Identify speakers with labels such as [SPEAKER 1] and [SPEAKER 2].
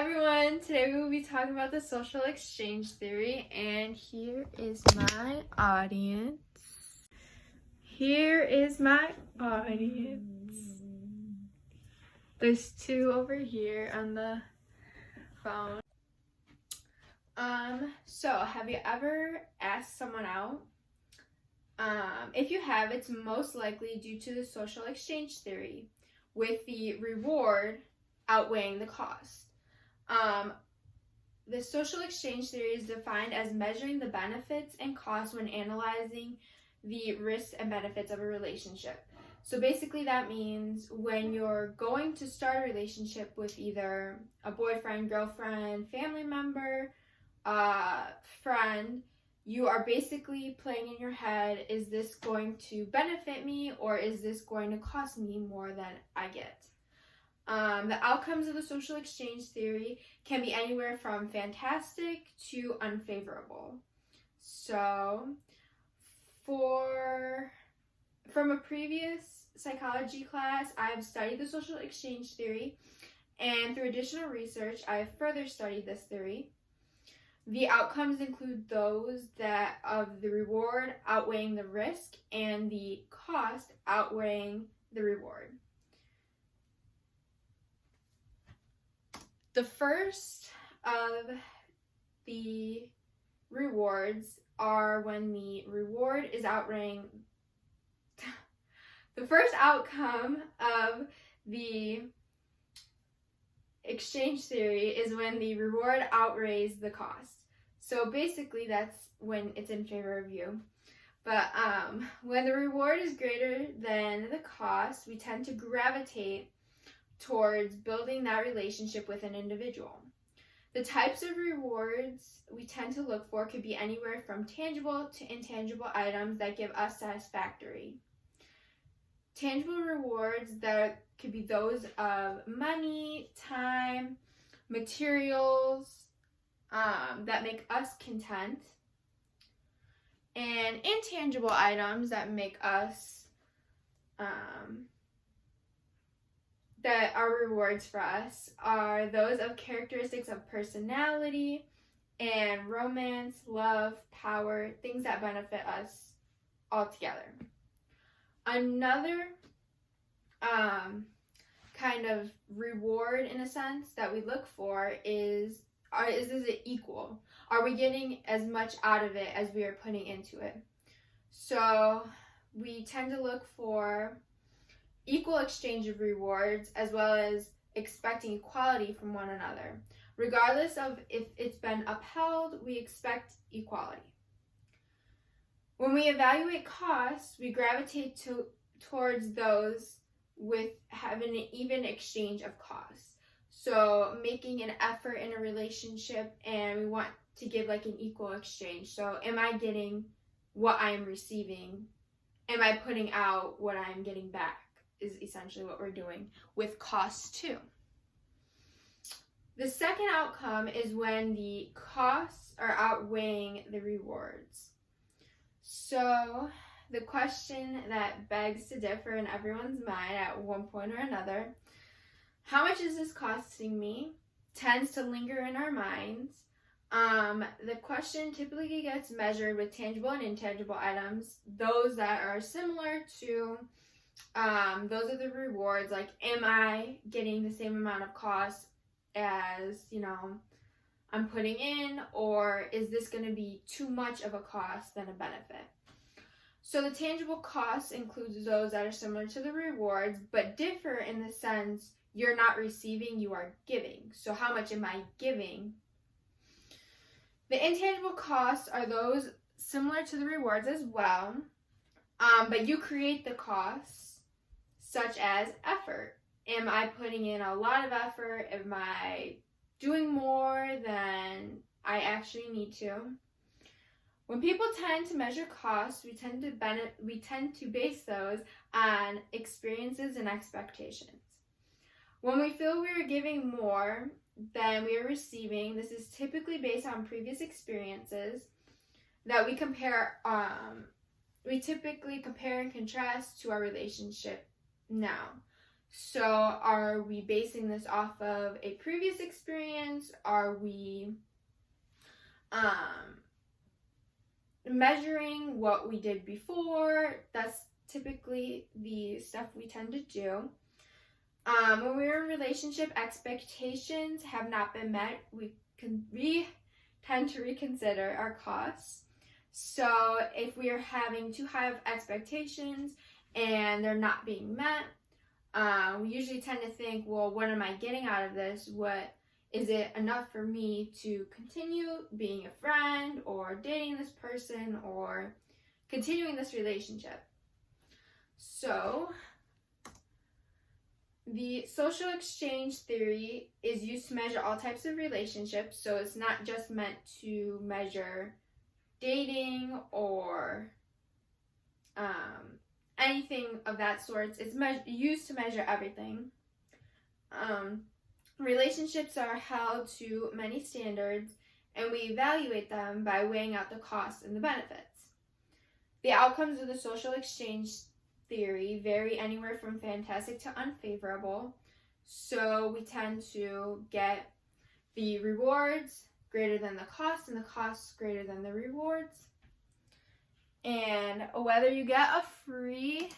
[SPEAKER 1] everyone, today we will be talking about the social exchange theory, and here is my audience. There's two over here on the phone. So have you ever asked someone out? If you have, it's most likely due to the social exchange theory, with the reward outweighing the cost. The social exchange theory is defined as measuring the benefits and costs when analyzing the risks and benefits of a relationship. So basically that means when you're going to start a relationship with either a boyfriend, girlfriend, family member, friend, you are basically playing in your head, is this going to benefit me or is this going to cost me more than I get? The outcomes of the social exchange theory can be anywhere from fantastic to unfavorable. So, from a previous psychology class, I have studied the social exchange theory, and through additional research, I have further studied this theory. The outcomes include those that of the reward outweighing the risk and the cost outweighing the reward. The first of the rewards are when the reward is outweighing. The first outcome of the exchange theory is when the reward outweighs the cost. So basically that's when it's in favor of you. But when the reward is greater than the cost, we tend to gravitate towards building that relationship with an individual. The types of rewards we tend to look for could be anywhere from tangible to intangible items that give us satisfactory. Tangible rewards that could be those of money, time, materials that make us content, and intangible items that make us that are rewards for us are those of characteristics of personality and romance, love, power, things that benefit us altogether. Another kind of reward, in a sense, that we look for is it equal? Are we getting as much out of it as we are putting into it? So we tend to look for equal exchange of rewards, as well as expecting equality from one another. Regardless of if it's been upheld, we expect equality. When we evaluate costs, we gravitate towards those with having an even exchange of costs. So making an effort in a relationship, and we want to give like an equal exchange. So am I getting what I am receiving? Am I putting out what I am getting back? Is essentially what we're doing with costs too. The second outcome is when the costs are outweighing the rewards. So the question that begs to differ in everyone's mind at one point or another, how much is this costing me, tends to linger in our minds. The question typically gets measured with tangible and intangible items, those that are similar to those are the rewards. Like, am I getting the same amount of cost as, I'm putting in, or is this going to be too much of a cost than a benefit? So the tangible costs includes those that are similar to the rewards, but differ in the sense you're not receiving, you are giving. So how much am I giving? The intangible costs are those similar to the rewards as well, but you create the costs, such as effort. Am I putting in a lot of effort? Am I doing more than I actually need to? When people tend to measure costs, we tend to base those on experiences and expectations. When we feel we are giving more than we are receiving, this is typically based on previous experiences that we compare. We typically compare and contrast to our relationship now. So are we basing this off of a previous experience? Are we measuring what we did before? That's typically the stuff we tend to do. When we're in relationship, expectations have not been met, we tend to reconsider our costs. So if we are having too high of expectations and they're not being met, we usually tend to think, well, what am I getting out of this? What is it enough for me to continue being a friend or dating this person or continuing this relationship? So the social exchange theory is used to measure all types of relationships, so it's not just meant to measure dating or anything of that sort. It's used to measure everything. Relationships are held to many standards, and we evaluate them by weighing out the costs and the benefits. The outcomes of the social exchange theory vary anywhere from fantastic to unfavorable, so we tend to get the rewards greater than the costs and the costs greater than the rewards. And whether you get a free